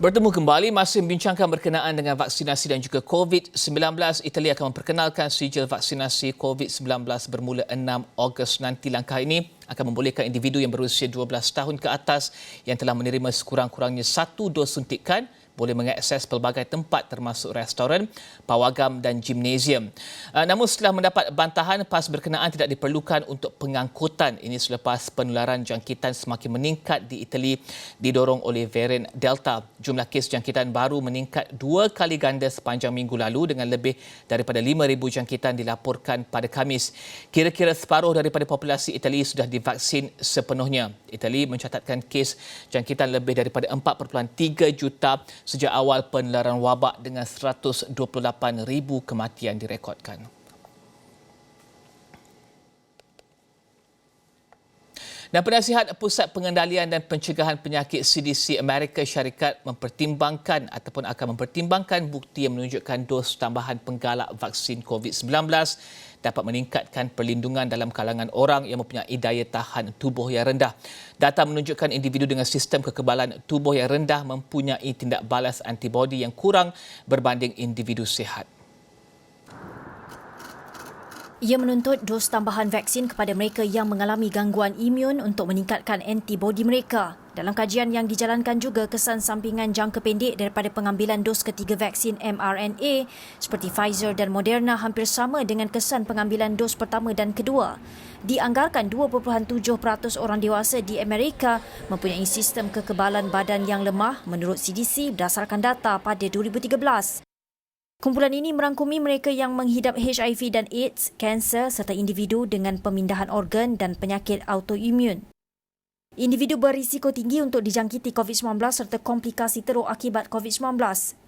Bertemu kembali masih membincangkan berkenaan dengan vaksinasi dan juga COVID-19. Itali akan memperkenalkan sijil vaksinasi COVID-19 bermula 6 Ogos nanti. Langkah ini akan membolehkan individu yang berusia 12 tahun ke atas yang telah menerima sekurang-kurangnya 1 dos suntikan boleh mengakses pelbagai tempat termasuk restoran, pawagam dan gimnasium. Namun setelah mendapat bantahan, PAS berkenaan tidak diperlukan untuk pengangkutan. Ini selepas penularan jangkitan semakin meningkat di Itali didorong oleh varian Delta. Jumlah kes jangkitan baru meningkat 2 kali ganda sepanjang minggu lalu dengan lebih daripada 5,000 jangkitan dilaporkan pada Khamis. Kira-kira separuh daripada populasi Itali sudah divaksin sepenuhnya. Itali mencatatkan kes jangkitan lebih daripada 4.3 juta sejak awal penularan wabak dengan 128,000 kematian direkodkan. Dan penasihat Pusat Pengendalian dan Pencegahan Penyakit CDC Amerika Syarikat mempertimbangkan ataupun akan mempertimbangkan bukti yang menunjukkan dos tambahan penggalak vaksin COVID-19 dapat meningkatkan perlindungan dalam kalangan orang yang mempunyai daya tahan tubuh yang rendah. Data menunjukkan individu dengan sistem kekebalan tubuh yang rendah mempunyai tindak balas antibodi yang kurang berbanding individu sihat. Ia menuntut dos tambahan vaksin kepada mereka yang mengalami gangguan imun untuk meningkatkan antibodi mereka. Dalam kajian yang dijalankan juga, kesan sampingan jangka pendek daripada pengambilan dos ketiga vaksin mRNA seperti Pfizer dan Moderna hampir sama dengan kesan pengambilan dos pertama dan kedua. Dianggarkan 2.7% orang dewasa di Amerika mempunyai sistem kekebalan badan yang lemah menurut CDC berdasarkan data pada 2013. Kumpulan ini merangkumi mereka yang menghidap HIV dan AIDS, kanser serta individu dengan pemindahan organ dan penyakit autoimun. Individu berisiko tinggi untuk dijangkiti COVID-19 serta komplikasi teruk akibat COVID-19.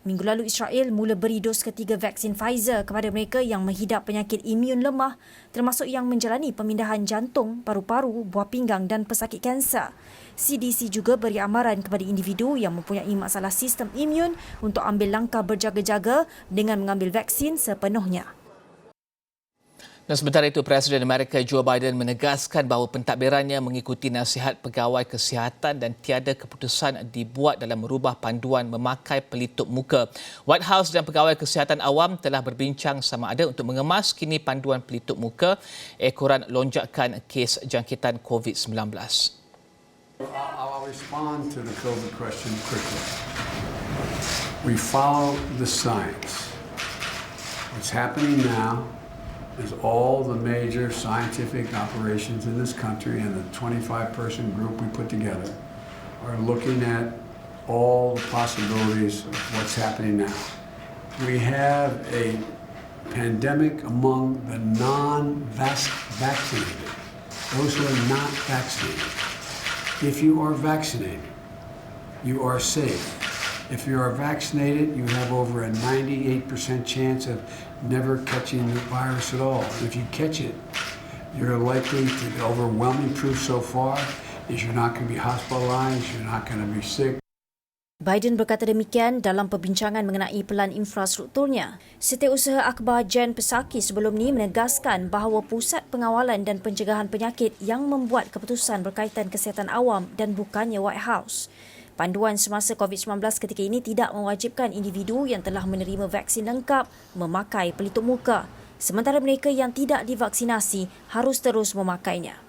Minggu lalu Israel mula beri dos ketiga vaksin Pfizer kepada mereka yang menghidap penyakit imun lemah termasuk yang menjalani pemindahan jantung, paru-paru, buah pinggang dan pesakit kanser. CDC juga beri amaran kepada individu yang mempunyai masalah sistem imun untuk ambil langkah berjaga-jaga dengan mengambil vaksin sepenuhnya. Dan sementara itu, Presiden Amerika Joe Biden menegaskan bahawa pentadbirannya mengikuti nasihat pegawai kesihatan dan tiada keputusan dibuat dalam merubah panduan memakai pelitup muka. White House dan pegawai kesihatan awam telah berbincang sama ada untuk mengemas kini panduan pelitup muka ekoran lonjakan kes jangkitan COVID-19. I'll respond to the COVID question quickly. We follow the science. What's happening now is all the major scientific operations in this country and the 25-person group we put together are looking at all the possibilities of what's happening now. We have a pandemic among the non-vaccinated, those who are not vaccinated. If you are vaccinated, you are safe. If you are vaccinated, you have over a 98% chance of never catching the virus at all. If you catch it, you're likely to, the overwhelming proof so far is you're not going to be hospitalized, you're not going to be sick. Biden berkata demikian dalam perbincangan mengenai pelan infrastrukturnya. Setiausaha Akhbar Jen Psaki sebelum ini menegaskan bahawa Pusat Pengawalan dan Pencegahan Penyakit yang membuat keputusan berkaitan kesihatan awam dan bukannya White House. Panduan semasa COVID-19 ketika ini tidak mewajibkan individu yang telah menerima vaksin lengkap memakai pelitup muka, sementara mereka yang tidak divaksinasi harus terus memakainya.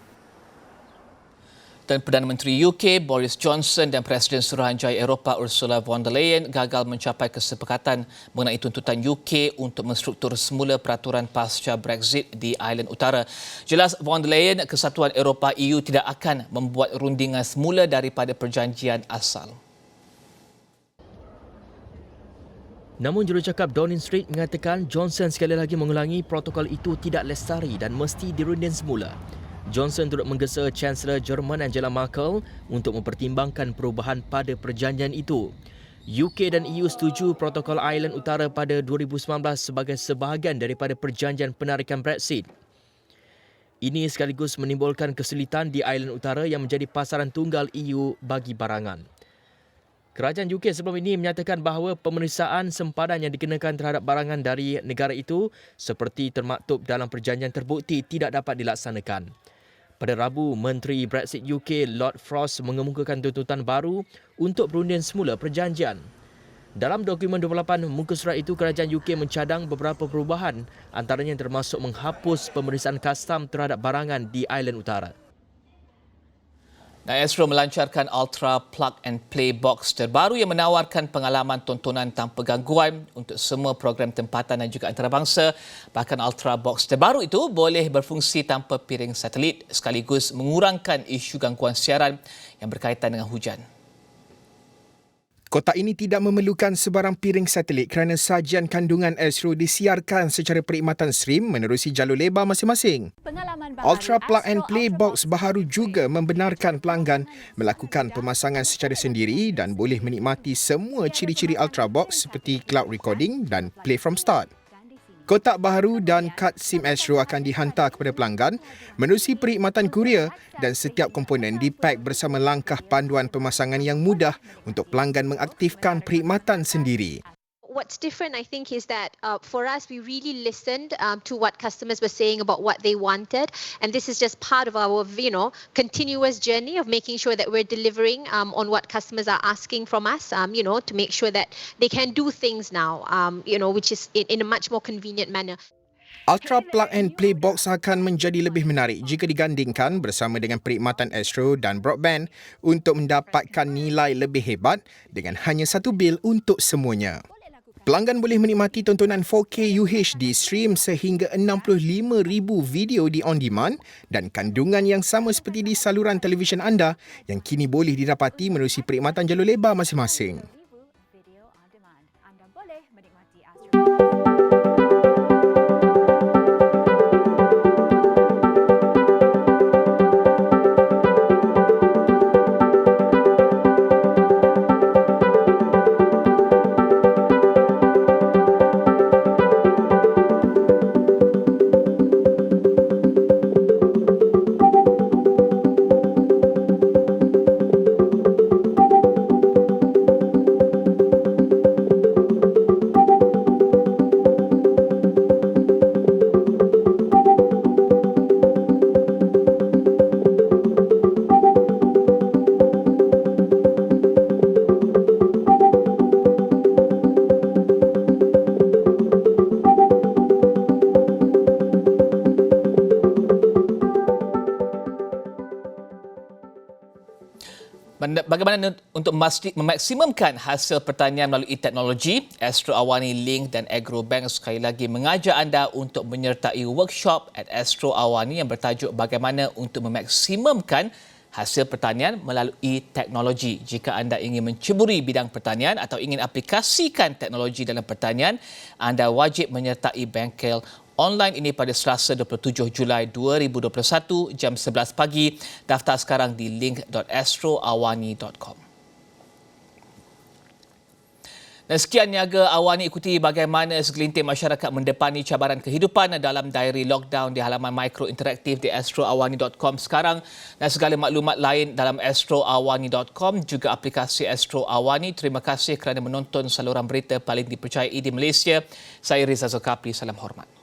Dan Perdana Menteri UK Boris Johnson dan Presiden Suruhanjaya Eropah Ursula von der Leyen gagal mencapai kesepakatan mengenai tuntutan UK untuk menstruktur semula peraturan pasca Brexit di Ireland Utara. Jelas von der Leyen, Kesatuan Eropah EU tidak akan membuat rundingan semula daripada perjanjian asal. Namun jurucakap Downing Street mengatakan Johnson sekali lagi mengulangi protokol itu tidak lestari dan mesti dirunding semula. Johnson turut menggesa Chancellor Jerman Angela Merkel untuk mempertimbangkan perubahan pada perjanjian itu. UK dan EU setuju protokol Ireland Utara pada 2019 sebagai sebahagian daripada perjanjian penarikan Brexit. Ini sekaligus menimbulkan kesulitan di Ireland Utara yang menjadi pasaran tunggal EU bagi barangan. Kerajaan UK sebelum ini menyatakan bahawa pemeriksaan sempadan yang dikenakan terhadap barangan dari negara itu seperti termaktub dalam perjanjian terbukti tidak dapat dilaksanakan. Pada Rabu, Menteri Brexit UK Lord Frost mengemukakan tuntutan baru untuk perundian semula perjanjian. Dalam dokumen 28 muka surat itu, kerajaan UK mencadang beberapa perubahan, antaranya termasuk menghapus pemeriksaan kastam terhadap barangan di Ireland Utara. Astro melancarkan Ultra Plug and Play Box terbaru yang menawarkan pengalaman tontonan tanpa gangguan untuk semua program tempatan dan juga antarabangsa. Bahkan Ultra Box terbaru itu boleh berfungsi tanpa piring satelit sekaligus mengurangkan isu gangguan siaran yang berkaitan dengan hujan. Kotak ini tidak memerlukan sebarang piring satelit kerana sajian kandungan Astro disiarkan secara perkhidmatan stream menerusi jalur lebar masing-masing. Ultra Plug and Play Box baharu juga membenarkan pelanggan melakukan pemasangan secara sendiri dan boleh menikmati semua ciri-ciri Ultra Box seperti cloud recording dan play from start. Kotak baharu dan kad SIM Astro akan dihantar kepada pelanggan menerusi perkhidmatan kurier dan setiap komponen dipak bersama langkah panduan pemasangan yang mudah untuk pelanggan mengaktifkan perkhidmatan sendiri. What's different, I think, is that for us, we really listened to what customers were saying about what they wanted. And this is just part of our, continuous journey of making sure that we're delivering on what customers are asking from us, to make sure that they can do things now, which is in a much more convenient manner. Ultra Plug and Play Box akan menjadi lebih menarik jika digandingkan bersama dengan perkhidmatan Astro dan broadband untuk mendapatkan nilai lebih hebat dengan hanya satu bil untuk semuanya. Pelanggan boleh menikmati tontonan 4K UHD stream sehingga 65,000 video di on demand dan kandungan yang sama seperti di saluran televisyen anda yang kini boleh didapati menerusi perkhidmatan jalur lebar masing-masing. Bagaimana untuk memaksimumkan hasil pertanian melalui teknologi? Astro Awani Link dan Agrobank sekali lagi mengajak anda untuk menyertai workshop at Astro Awani yang bertajuk bagaimana untuk memaksimumkan hasil pertanian melalui teknologi. Jika anda ingin menceburi bidang pertanian atau ingin aplikasikan teknologi dalam pertanian, anda wajib menyertai bengkel online ini pada Selasa 27 Julai 2021 jam 11 pagi. Daftar sekarang di link.astroawani.com. Dan sekian Niaga Awani, ikuti bagaimana segelintir masyarakat mendepani cabaran kehidupan dalam diary lockdown di halaman mikro interaktif di astroawani.com sekarang, dan segala maklumat lain dalam astroawani.com, juga aplikasi Astro Awani. Terima kasih kerana menonton saluran berita paling dipercayai di Malaysia. Saya Rizal Zulkafli, salam hormat.